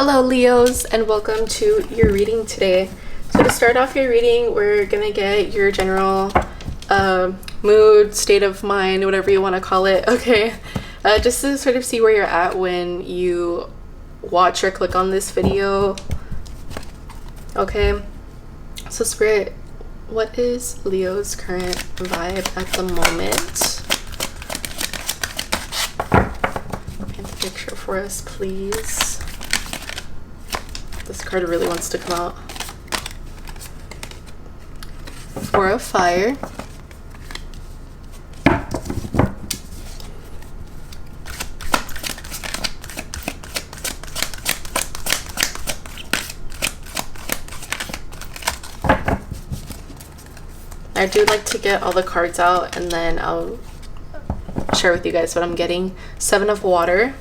Hello Leos, and welcome to your reading today. So to start off your reading, we're gonna get your general mood, state of mind, whatever you want to call it, okay? Just to sort of see where you're at when you watch or click on this video, okay? So Spirit, what is Leo's current vibe at the moment? Paint the picture for us, please. This card really wants to come out. Four of Fire. I do like to get all the cards out and then I'll share with you guys what I'm getting. Seven of Water.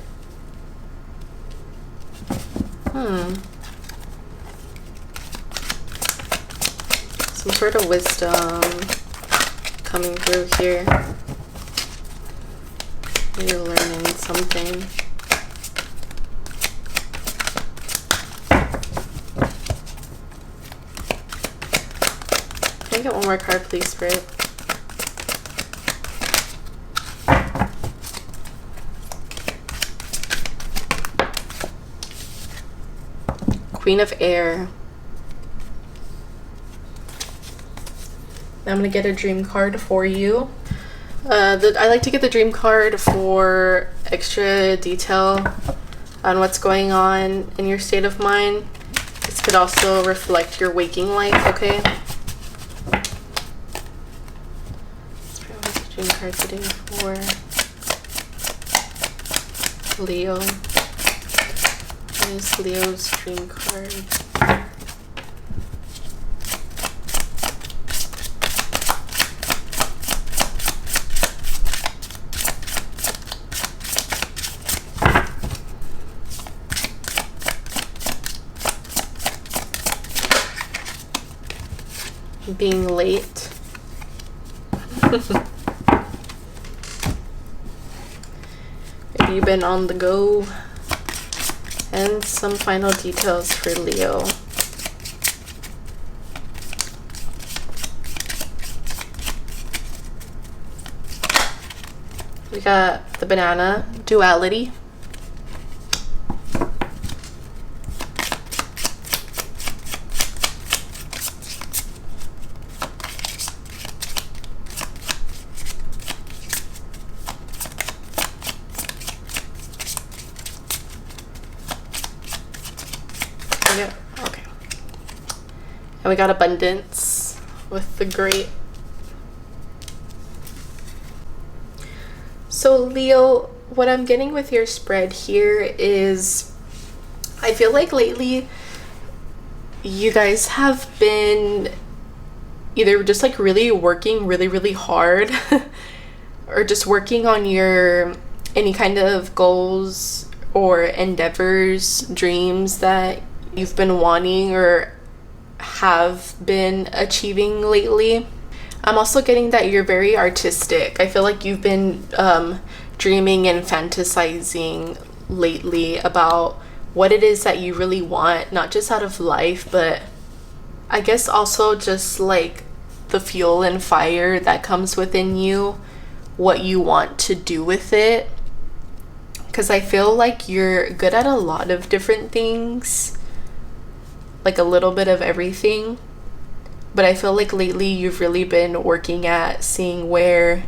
Some sort of wisdom coming through here. You're learning something. Can I get one more card, please, Spirit? Queen of Air. I'm gonna get a dream card for you. I like to get the dream card for extra detail on what's going on in your state of mind. This could also reflect your waking life, okay? What's the dream card today for Leo? What is Leo's dream card? Being late. Maybe you've been on the go. And some final details for Leo. We got the banana, duality. Yeah, okay. And we got abundance with the great. So Leo, what I'm getting with your spread here is I feel like lately you guys have been either just like really working really hard or just working on your any kind of goals or endeavors, dreams that you've been wanting or have been achieving lately. I'm also getting that you're very artistic. I feel like you've been dreaming and fantasizing lately about what it is that you really want, not just out of life, but I guess also just like the fuel and fire that comes within you, what you want to do with it. Because I feel like you're good at a lot of different things, like a little bit of everything, but I feel like lately you've really been working at seeing where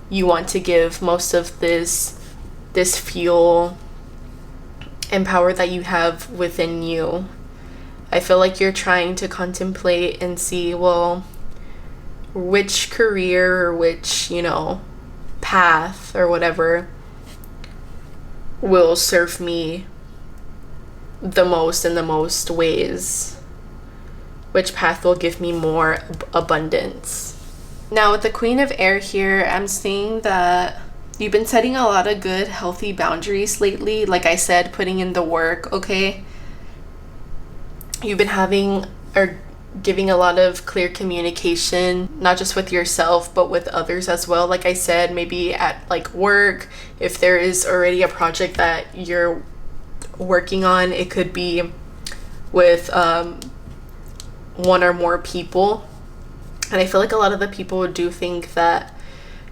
you want to give most of this fuel and power that you have within you. I feel like you're trying to contemplate and see, well, which career or which, path or whatever will serve me the most in the most ways, which path will give me more abundance. Now with the Queen of Air here, I'm seeing that you've been setting a lot of good healthy boundaries lately. Like I said, putting in the work, okay? You've been having or giving a lot of clear communication, not just with yourself but with others as well. Like I said, maybe at like work, if there is already a project that you're working on. It could be with one or more people. And I feel like a lot of the people do think that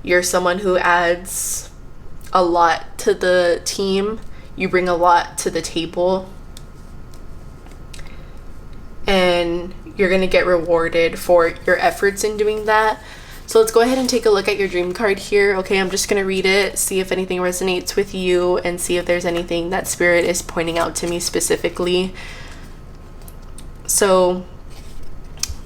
you're someone who adds a lot to the team. You bring a lot to the table. And you're going to get rewarded for your efforts in doing that. So let's go ahead and take a look at your dream card here. Okay, I'm just going to read it, see if anything resonates with you, and see if there's anything that Spirit is pointing out to me specifically. So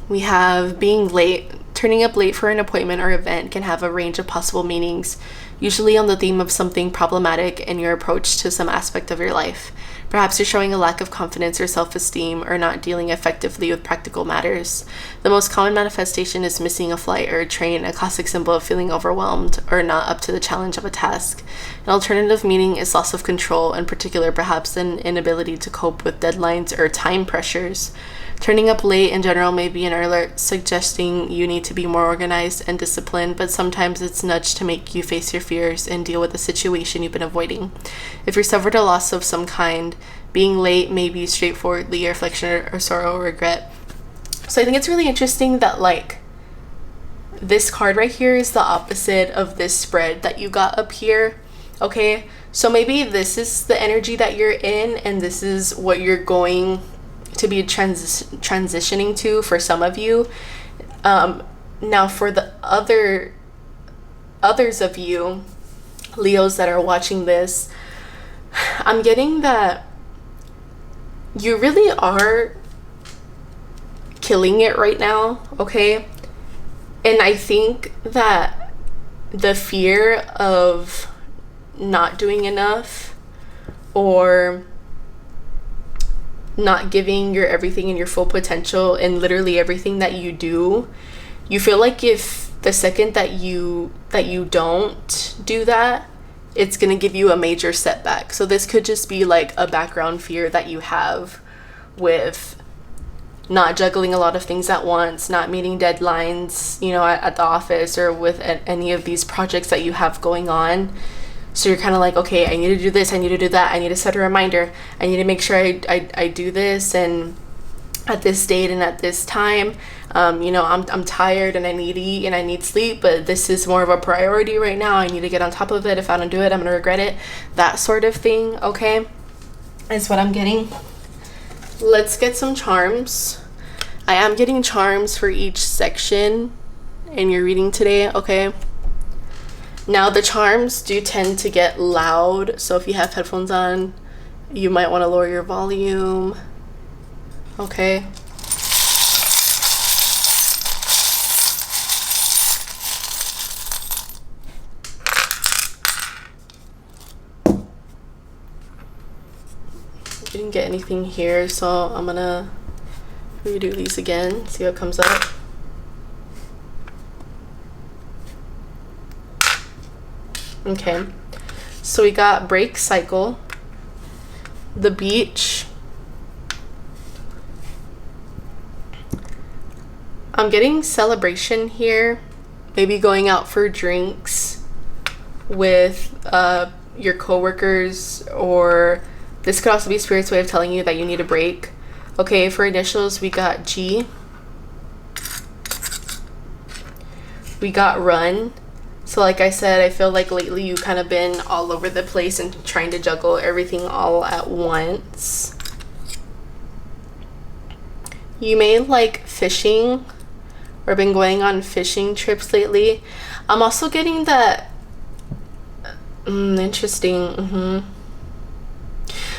we have being late. Turning up late for an appointment or event can have a range of possible meanings, usually on the theme of something problematic in your approach to some aspect of your life. Perhaps you're showing a lack of confidence or self-esteem, or not dealing effectively with practical matters. The most common manifestation is missing a flight or a train, a classic symbol of feeling overwhelmed or not up to the challenge of a task. An alternative meaning is loss of control, in particular perhaps an inability to cope with deadlines or time pressures. Turning up late in general may be an alert suggesting you need to be more organized and disciplined, but sometimes it's nudged to make you face your fears and deal with the situation you've been avoiding. If you suffered a loss of some kind, being late may be straightforwardly a reflection or sorrow or regret. So I think it's really interesting that, like, this card right here is the opposite of this spread that you got up here. Okay, so maybe this is the energy that you're in, and this is what you're going to be transitioning to for some of you. Now for the others of you Leos that are watching this, I'm getting that you really are killing it right now, okay? And I think that the fear of not doing enough or not giving your everything and your full potential in literally everything that you do, you feel like if the second that you don't do that, it's going to give you a major setback. So this could just be like a background fear that you have with not juggling a lot of things at once, not meeting deadlines, you know, at the office or with any of these projects that you have going on. So you're kind of like, okay, I need to do this, I need to do that, I need to set a reminder, I need to make sure I do this, and at this date and at this time, you know, I'm tired and I need to eat and I need sleep, but this is more of a priority right now. I need to get on top of it. If I don't do it, I'm gonna regret it. That sort of thing, okay, is what I'm getting. Let's get some charms. I am getting charms for each section in your reading today, okay? Now, the charms do tend to get loud, so if you have headphones on, you might want to lower your volume. Okay. Didn't get anything here, so I'm gonna redo these again, see what comes up. Okay, so we got break cycle, the beach. I'm getting celebration here, maybe going out for drinks with your coworkers, or this could also be Spirit's way of telling you that you need a break. Okay, for initials, we got G. We got run. So like I said, I feel like lately you kind of been all over the place and trying to juggle everything all at once. You may like fishing or been going on fishing trips lately. I'm also getting that interesting.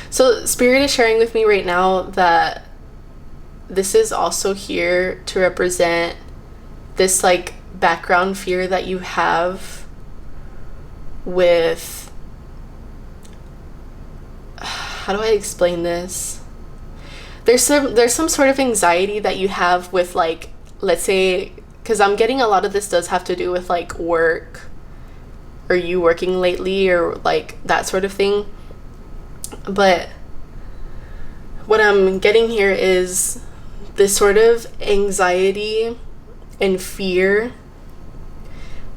So Spirit is sharing with me right now that this is also here to represent this like background fear that you have with, how do I explain this? There's some sort of anxiety that you have with, like, let's say, because I'm getting a lot of this does have to do with like work or you working lately or like that sort of thing. But what I'm getting here is this sort of anxiety and fear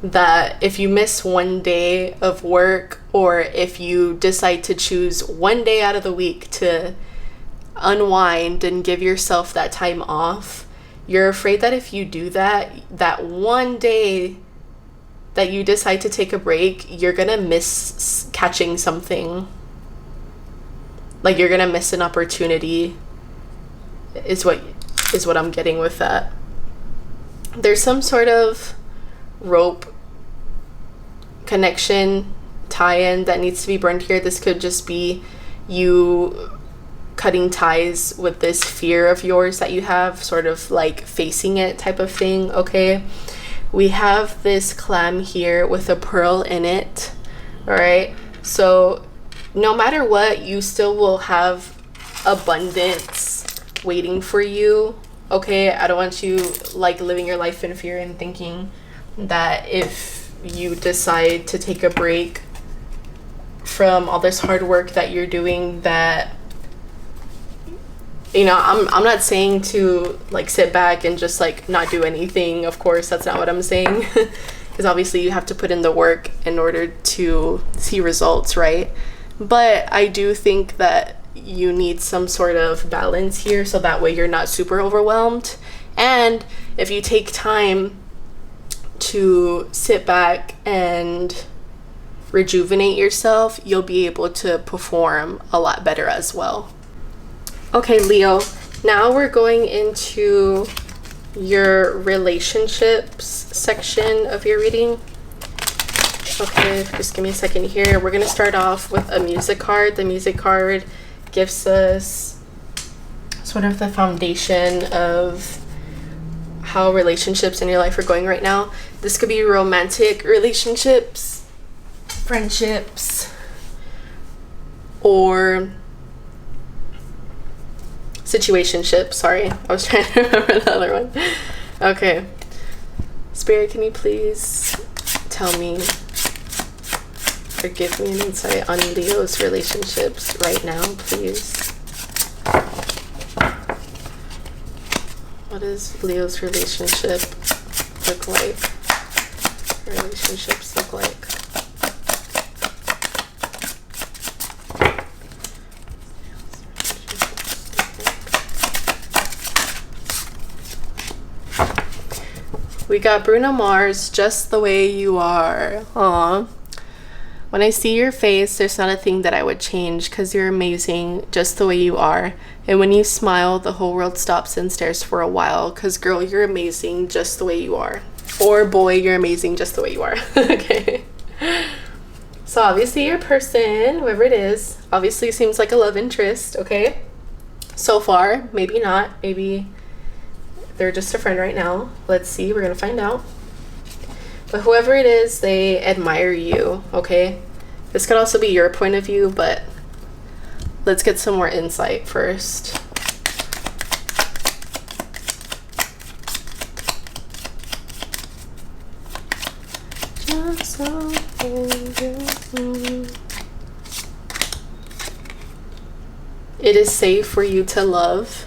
that if you miss one day of work, or if you decide to choose one day out of the week to unwind and give yourself that time off, you're afraid that if you do that, that one day that you decide to take a break, you're gonna miss catching something. Like, you're gonna miss an opportunity, is what I'm getting with that. There's some sort of rope connection, tie-in that needs to be burned here. This could just be you cutting ties with this fear of yours that you have, sort of like facing it type of thing, okay? We have this clam here with a pearl in it, all right? So no matter what, you still will have abundance waiting for you, okay? I don't want you like living your life in fear and thinking that if you decide to take a break from all this hard work that you're doing, that, you know, I'm not saying to like sit back and just like not do anything. Of course, that's not what I'm saying, because obviously you have to put in the work in order to see results, right? But I do think that you need some sort of balance here, so that way you're not super overwhelmed. And if you take time to sit back and rejuvenate yourself, you'll be able to perform a lot better as well. Okay, Leo, now we're going into your relationships section of your reading. Okay, just give me a second here. We're going to start off with a music card. The music card gives us sort of the foundation of how relationships in your life are going right now. This could be romantic relationships, friendships, or situationships. Sorry, I was trying to remember the other one. Okay, Spirit, can you please tell me or give me an insight on Leo's relationships right now, please? What does Leo's relationship look like? Relationships look like? We got Bruno Mars, Just the Way You Are. Aww. When I see your face, there's not a thing that I would change, because you're amazing just the way you are. And when you smile, the whole world stops and stares for a while, because girl, you're amazing just the way you are. Or boy, you're amazing just the way you are. Okay. So obviously your person, whoever it is, obviously seems like a love interest, okay? So far, maybe not. Maybe they're just a friend right now. Let's see, we're gonna find out. But whoever it is, they admire you, okay? This could also be your point of view, but let's get some more insight first. It is safe for you to love.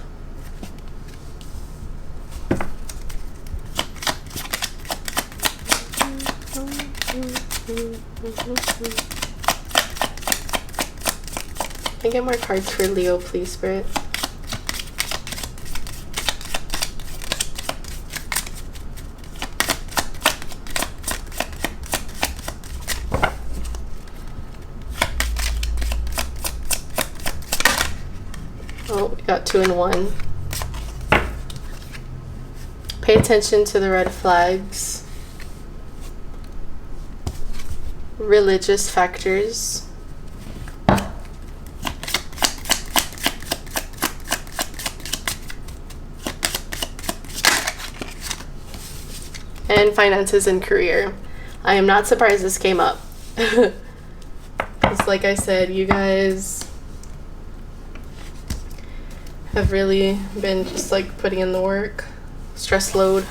Can I get more cards for Leo, please, Spirit? Oh, we got 2 and 1. Pay attention to the red flags. Religious factors. And finances and career. I am not surprised this came up. It's like I said, you guys have really been just like putting in the work. Stress overload.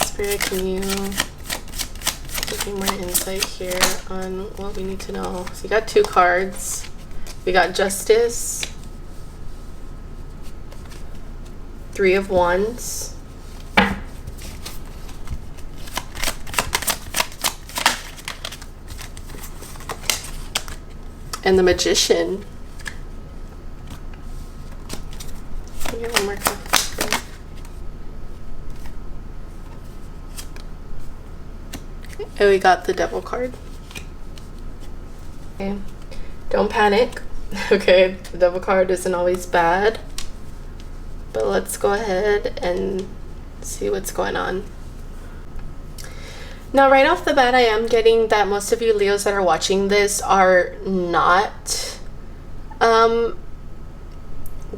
Spirit, can you give me more insight here on what we need to know? So you got 2 cards. We got Justice, 3 of Wands, and the Magician. Can I get one more card? And we got the Devil card. Okay, don't panic. Okay, the Devil card isn't always bad, but let's go ahead and see what's going on. Now, right off the bat, I am getting that most of you Leos that are watching this are not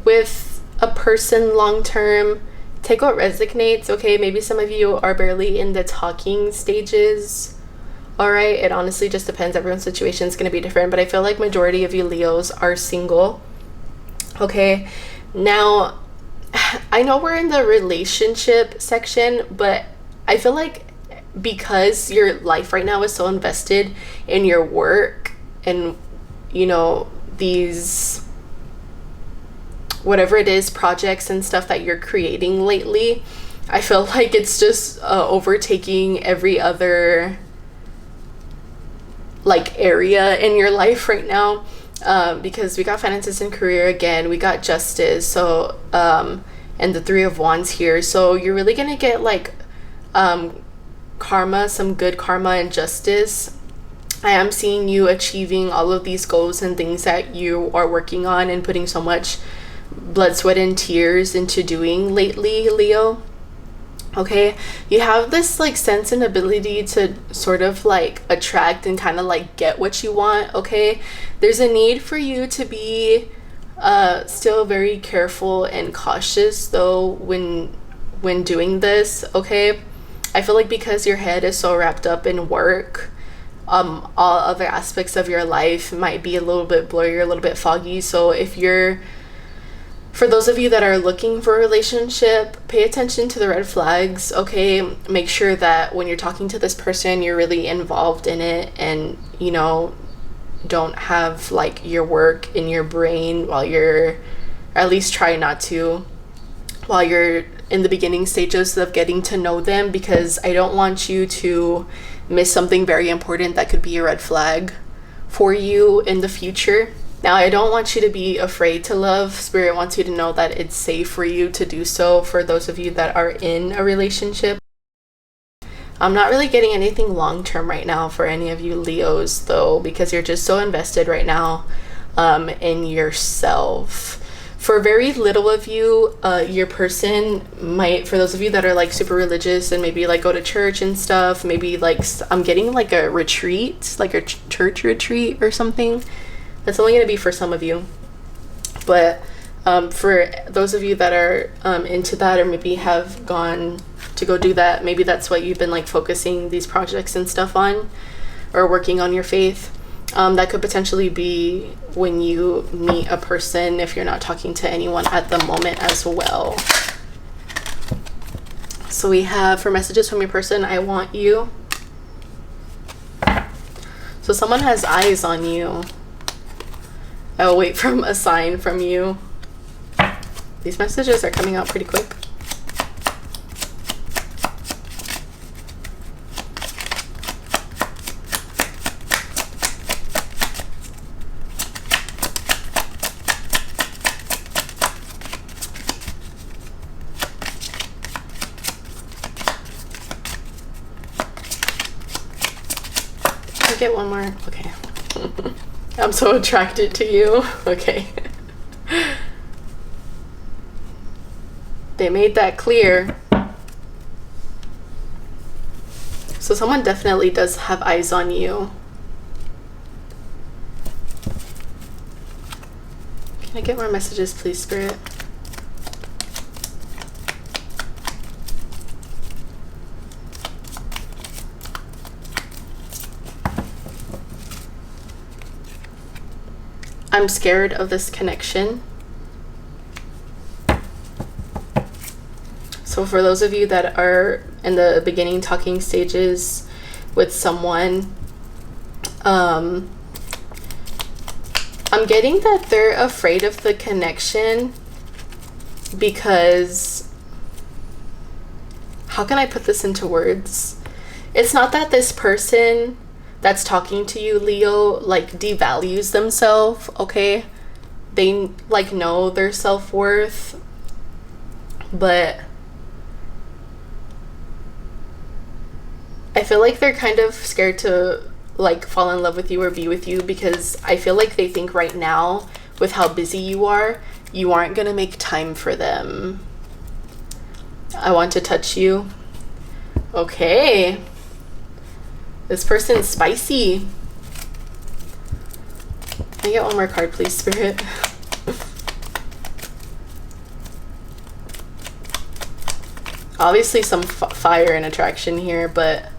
with a person long term. Take what resonates, okay? Maybe some of you are barely in the talking stages. All right, it honestly just depends. Everyone's situation is going to be different, but I feel like majority of you Leos are single. Okay, now I know we're in the relationship section, but I feel like because your life right now is so invested in your work and, you know, these whatever it is, projects and stuff that you're creating lately, I feel like it's just overtaking every other like area in your life right now, because we got finances and career again, we got justice, so and the Three of Wands here, so you're really gonna get like karma, some good karma and justice. I am seeing you achieving all of these goals and things that you are working on and putting so much blood, sweat, and tears into doing lately, Leo. Okay, you have this like sense and ability to sort of like attract and kind of like get what you want. Okay, there's a need for you to be still very careful and cautious though when doing this. Okay, I feel like because your head is so wrapped up in work, all other aspects of your life might be a little bit blurry, a little bit foggy. So if you're, for those of you that are looking for a relationship, pay attention to the red flags, okay? Make sure that when you're talking to this person, you're really involved in it, and, you know, don't have like your work in your brain while you're, or at least try not to, while you're in the beginning stages of getting to know them, because I don't want you to miss something very important that could be a red flag for you in the future. Now, I don't want you to be afraid to love. Spirit wants you to know that it's safe for you to do so for those of you that are in a relationship. I'm not really getting anything long-term right now for any of you Leos, though, because you're just so invested right now in yourself. For very little of you, your person might, for those of you that are like super religious and maybe like go to church and stuff, maybe like I'm getting like a retreat, like a church retreat or something. That's only going to be for some of you, but for those of you that are into that, or maybe have gone to go do that, maybe that's what you've been like focusing these projects and stuff on, or working on your faith. That could potentially be when you meet a person, if you're not talking to anyone at the moment as well. So we have, for messages from your person, I want you. So someone has eyes on you. I will wait for a sign from you. These messages are coming out pretty quick. Can I get one more? Okay. I'm so attracted to you. Okay. They made that clear. So someone definitely does have eyes on you. Can I get more messages, please, Spirit? I'm scared of this connection. So for those of you that are in the beginning talking stages with someone, I'm getting that they're afraid of the connection because, how can I put this into words? It's not that this person that's talking to you, Leo, like devalues themselves, okay? They like know their self-worth, but I feel like they're kind of scared to like fall in love with you or be with you, because I feel like they think right now, with how busy you aren't gonna make time for them. I want to touch you. Okay. This person's spicy. Can I get one more card, please, Spirit? Obviously some fire and attraction here, but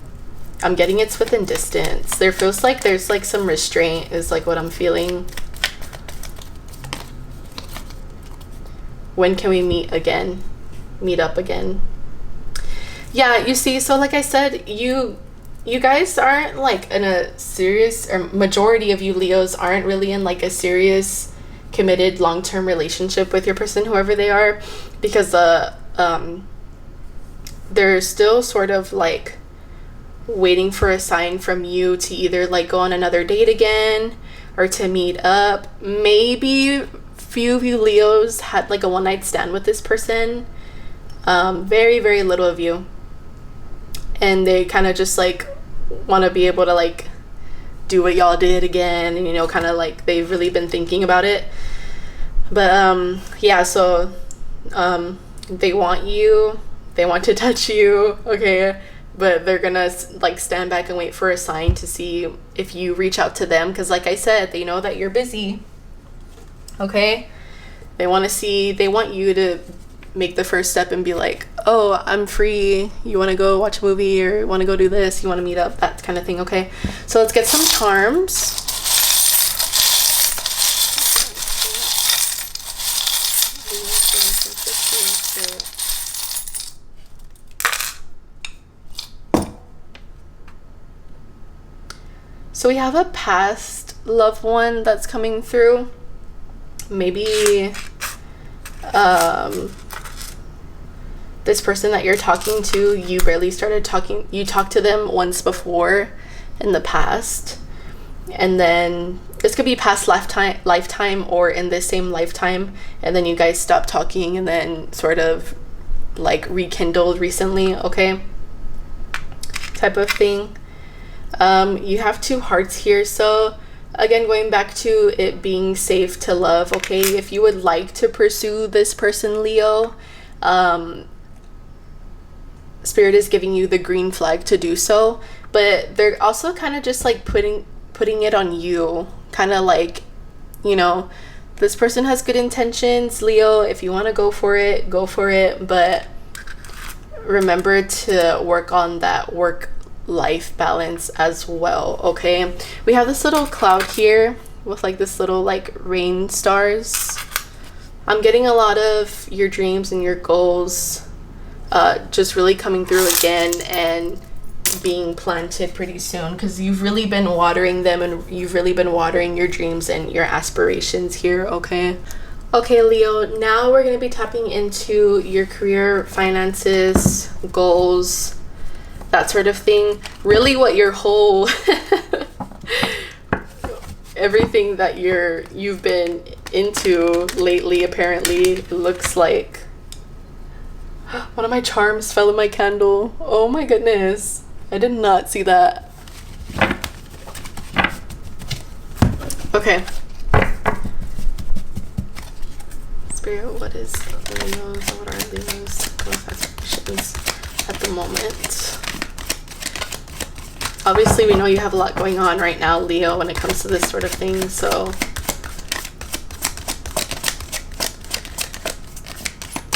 I'm getting it's within distance. There feels like there's like some restraint is like what I'm feeling. When can we meet again? Meet up again? Yeah, you see, so like I said, you guys aren't like in a serious, or majority of you Leos aren't really in like a serious, committed, long-term relationship with your person, whoever they are, because they're still sort of like waiting for a sign from you to either like go on another date again or to meet up. Maybe few of you Leos had like a one-night stand with this person. Very, very little of you. And they kind of just like want to be able to like do what y'all did again, and you know, kind of like they've really been thinking about it. But yeah, so they want you, they want to touch you, okay, but they're gonna like stand back and wait for a sign to see if you reach out to them, because like I said, they know that you're busy, okay? They want you to make the first step and be like, oh, I'm free, you want to go watch a movie, or want to go do this, you want to meet up, that kind of thing, okay? So let's get some charms. So we have a past loved one that's coming through. Maybe this person that you're talking to, you barely started talking, you talked to them once before in the past, and then this could be past lifetime or in this same lifetime, and then you guys stopped talking and then sort of like rekindled recently, okay, type of thing. You have 2 hearts here, so again, going back to it being safe to love, okay? If you would like to pursue this person, Leo, Spirit is giving you the green flag to do so, but they're also kind of just like putting it on you, kind of like, you know, this person has good intentions, Leo. If you want to go for it, but remember to work on that work-life balance as well, okay? We have this little cloud here with like this little like rain stars. I'm getting a lot of your dreams and your goals just really coming through again and being planted pretty soon, because you've really been watering them, and you've really been watering your dreams and your aspirations here, okay? Okay, Leo, now we're going to be tapping into your career, finances, goals, that sort of thing. Really what your whole everything that you've been into lately apparently looks like. One of my charms fell in my candle. Oh my goodness. I did not see that. Okay. Spirit, what is Leo's? What are Leo's aspirations at the moment? Obviously, we know you have a lot going on right now, Leo, when it comes to this sort of thing, so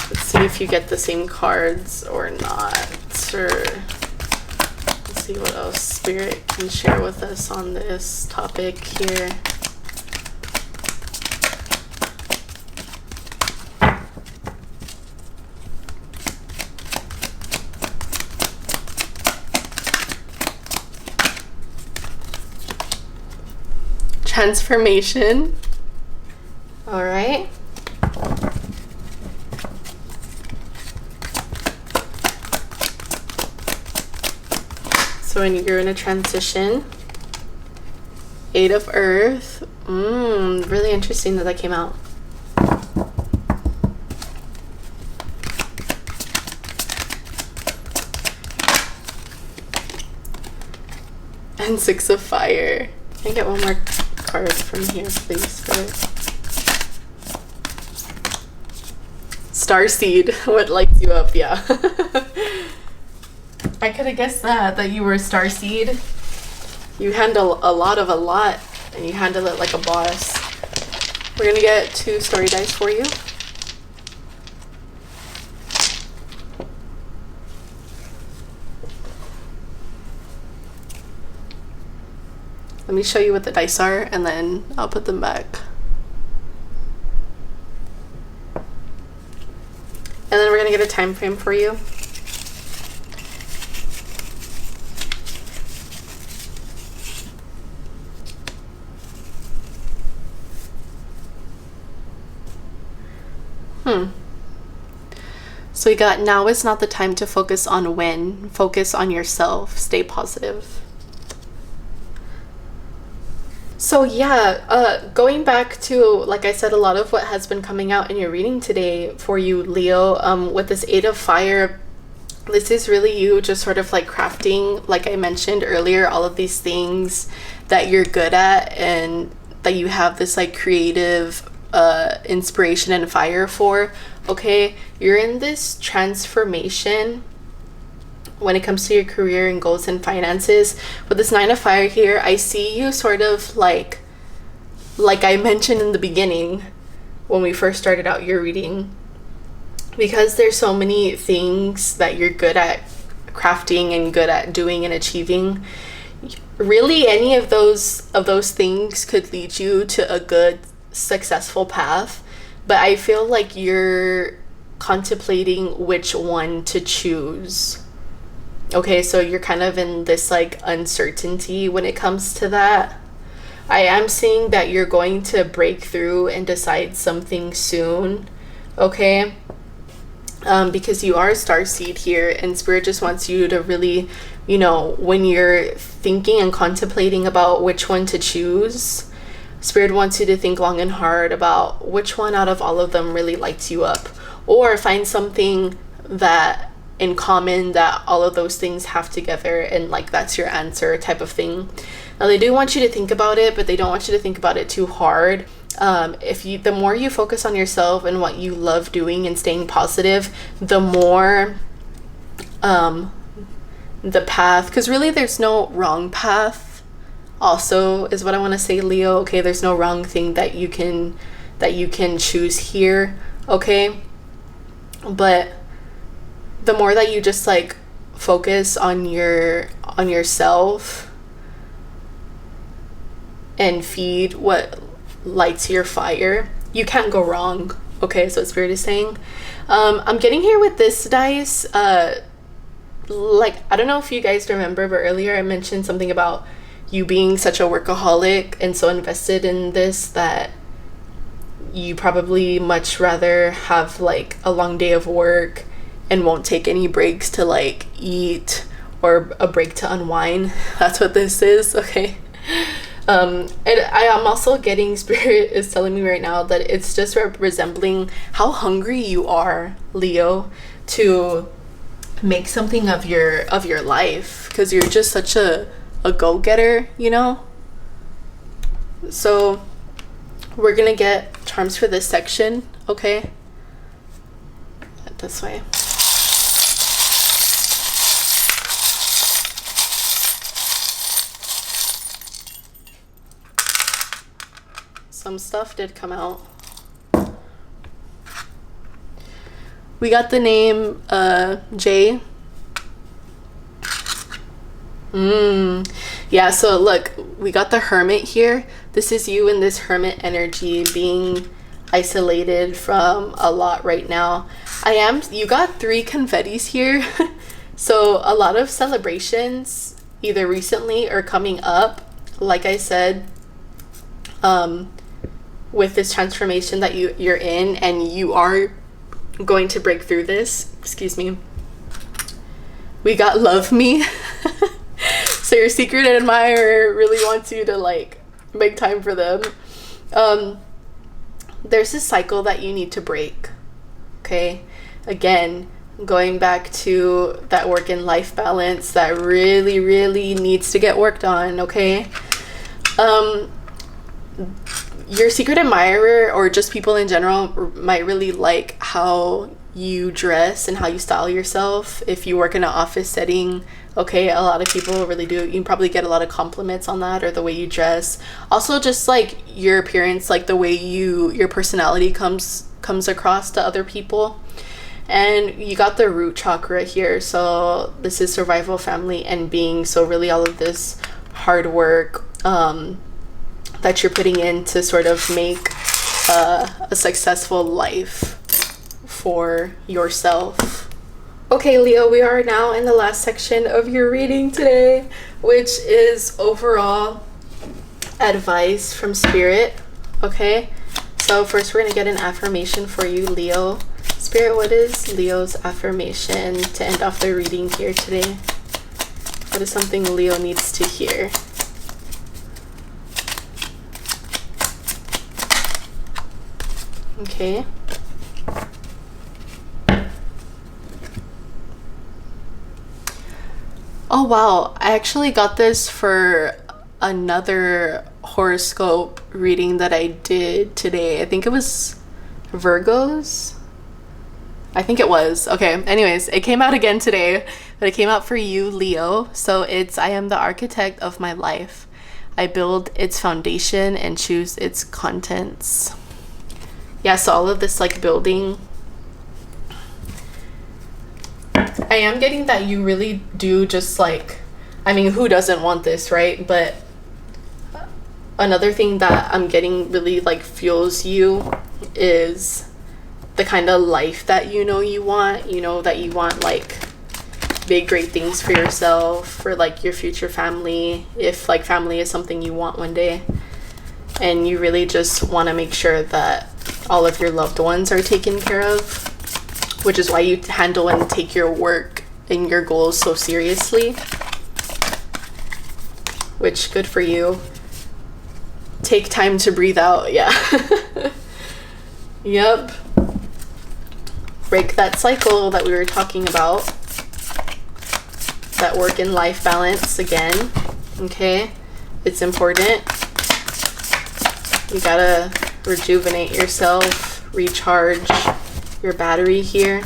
let's see if you get the same cards or not, or let's see what else Spirit can share with us on this topic here. Transformation. All right. So when you're in a transition, Eight of Earth. Really interesting that came out. And Six of Fire. Can I get one more card from here, please? Starseed. What lights you up? Yeah. I could have guessed that you were a starseed. You handle a lot, and you handle it like a boss. We're gonna get 2 story dice for you. Let me show you what the dice are, and then I'll put them back. And then we're gonna get a time frame for you. So we got, now is not the time to focus on when. Focus on yourself. Stay positive. So yeah, going back to, like I said, a lot of what has been coming out in your reading today for you, Leo, with this 8 of Fire, this is really you just sort of like crafting, like I mentioned earlier, all of these things that you're good at and that you have this like creative inspiration and fire for. Okay, you're in this transformation when it comes to your career and goals and finances. With this 9 of Fire here, I see you sort of like I mentioned in the beginning when we first started out your reading, because there's so many things that you're good at crafting and good at doing and achieving. Really, any of those things could lead you to a good, successful path. But I feel like you're contemplating which one to choose. Okay, so you're kind of in this like uncertainty when it comes to that. I am seeing that you're going to break through and decide something soon. Okay, because you are a starseed here, and Spirit just wants you to really, you know, when you're thinking and contemplating about which one to choose, Spirit wants you to think long and hard about which one out of all of them really lights you up, or find something that in common that all of those things have together, and like that's your answer type of thing. Now they do want you to think about it, but they don't want you to think about it too hard. The more you focus on yourself and what you love doing and staying positive, the more the path, because really there's no wrong path also is what I want to say, Leo. Okay, there's no wrong thing that you can choose here. Okay, but the more that you just like focus on yourself and feed what lights your fire, you can't go wrong. Okay, so what Spirit is saying. I'm getting here with this dice, like I don't know if you guys remember, but earlier I mentioned something about you being such a workaholic and so invested in this that you probably much rather have like a long day of work and won't take any breaks to like eat or a break to unwind. That's what this is. Okay. And I am also getting, Spirit is telling me right now that it's just resembling how hungry you are, Leo, to make something of your life, because you're just such a go-getter, you know. So we're gonna get charms for this section. Okay, this way. Some stuff did come out. We got the name Jay. Yeah, so look, we got the Hermit here. This is you in this Hermit energy, being isolated from a lot right now. You got 3 confettis here. So a lot of celebrations, either recently or coming up. Like I said, with this transformation that you're in, and you are going to break through this. Excuse me. We got Love Me. So your secret admirer really wants you to like make time for them. There's this cycle that you need to break. Okay, again, going back to that work and life balance that really, really needs to get worked on. Okay, your secret admirer, or just people in general, might really like how you dress and how you style yourself. If you work in an office setting, okay, a lot of people really do. You probably get a lot of compliments on that, or the way you dress. Also, just like your appearance, like the way your personality comes across to other people. And you got the root chakra here, so this is survival, family, and being. So really all of this hard work that you're putting in to sort of make a successful life for yourself. Okay, Leo, we are now in the last section of your reading today, which is overall advice from Spirit. Okay, so first we're going to get an affirmation for you, Leo. Spirit, what is Leo's affirmation to end off the reading here today? What is something Leo needs to hear? Okay. Oh wow, I actually got this for another horoscope reading that I did today. I think it was Virgos. I think it was. Okay, anyways, it came out again today, but it came out for you, Leo. So it's, I am the architect of my life. I build its foundation and choose its contents. Yeah, so all of this like building, I am getting that you really do just like, I mean, who doesn't want this, right? But another thing that I'm getting really like fuels you is the kind of life that you want, that you want like big great things for yourself, for like your future family, if like family is something you want one day, and you really just want to make sure that all of your loved ones are taken care of, which is why you handle and take your work and your goals so seriously, which good for you. Take time to breathe out. Yeah. Yep. Break that cycle that we were talking about, that work and life balance again. Okay, it's important. You gotta rejuvenate yourself, recharge your battery here.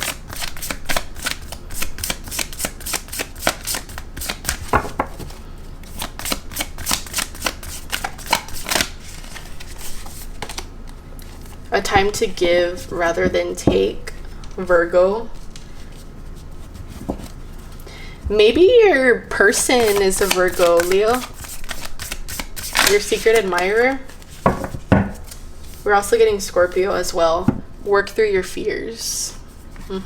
A time to give rather than take, Virgo. Maybe your person is a Virgo, Leo. Your secret admirer. We're also getting Scorpio as well. Work through your fears. Can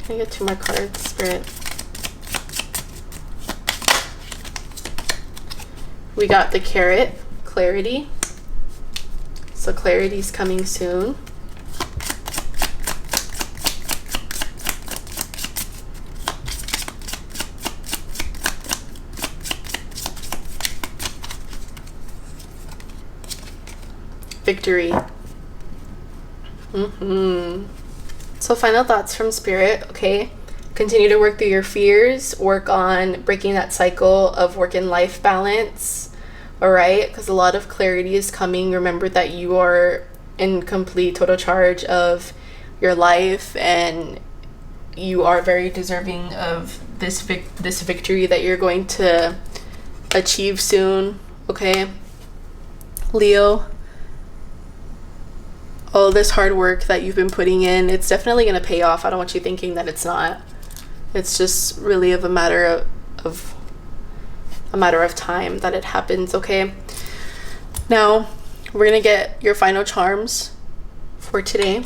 I get 2 more cards, Spirit? We got the Carrot, clarity. So clarity's coming soon. Victory. So final thoughts from Spirit, okay? Continue to work through your fears, work on breaking that cycle of work and life balance, all right? Because a lot of clarity is coming. Remember that you are in complete, total charge of your life, and you are very deserving of this victory that you're going to achieve soon, okay? Leo, all this hard work that you've been putting in, it's definitely going to pay off. I don't want you thinking that it's not. It's just really of a matter of time that it happens, okay? Now, we're going to get your final charms for today.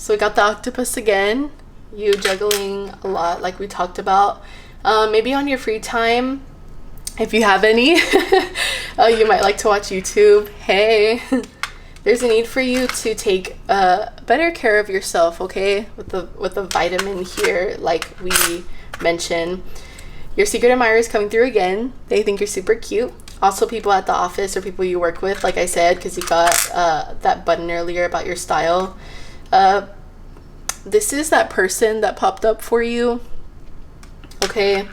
So we got the octopus again. You juggling a lot like we talked about. Maybe on your free time, if you have any, you might like to watch YouTube. Hey, there's a need for you to take better care of yourself, okay? With the vitamin here, like we mentioned. Your secret admirer is coming through again. They think you're super cute. Also, people at the office or people you work with, like I said, because you got that button earlier about your style. This is that person that popped up for you. Okay,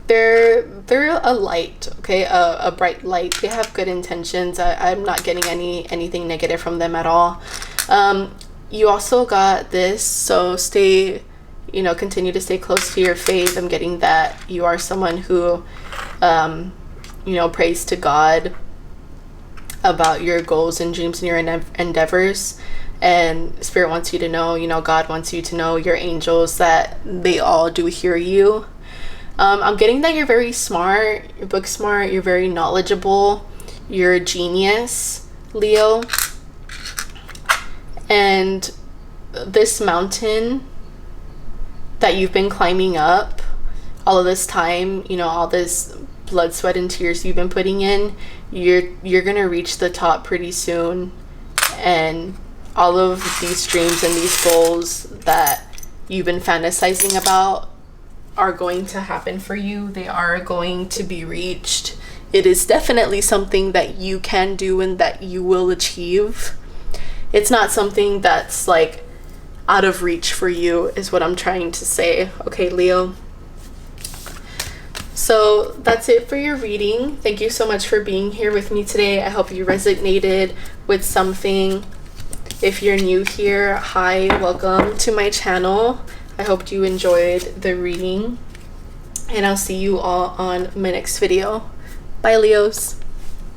they're a light. Okay, a bright light. They have good intentions. I'm not getting anything negative from them at all. You also got this, so stay, continue to stay close to your faith. I'm getting that you are someone who prays to God about your goals and dreams and your endeavors. And Spirit wants you to know, God wants you to know, your angels, that they all do hear you. I'm getting that you're very smart, you're book smart, you're very knowledgeable, you're a genius, Leo. And this mountain that you've been climbing up all of this time, all this blood, sweat, and tears you've been putting in, you're gonna reach the top pretty soon. And all of these dreams and these goals that you've been fantasizing about are going to happen for you. They are going to be reached. It is definitely something that you can do and that you will achieve. It's not something that's like out of reach for you, is what I'm trying to say. Okay, Leo. So that's it for your reading. Thank you so much for being here with me today. I hope you resonated with something. If you're new here, hi, welcome to my channel. I hope you enjoyed the reading, and I'll see you all on my next video. Bye, Leos.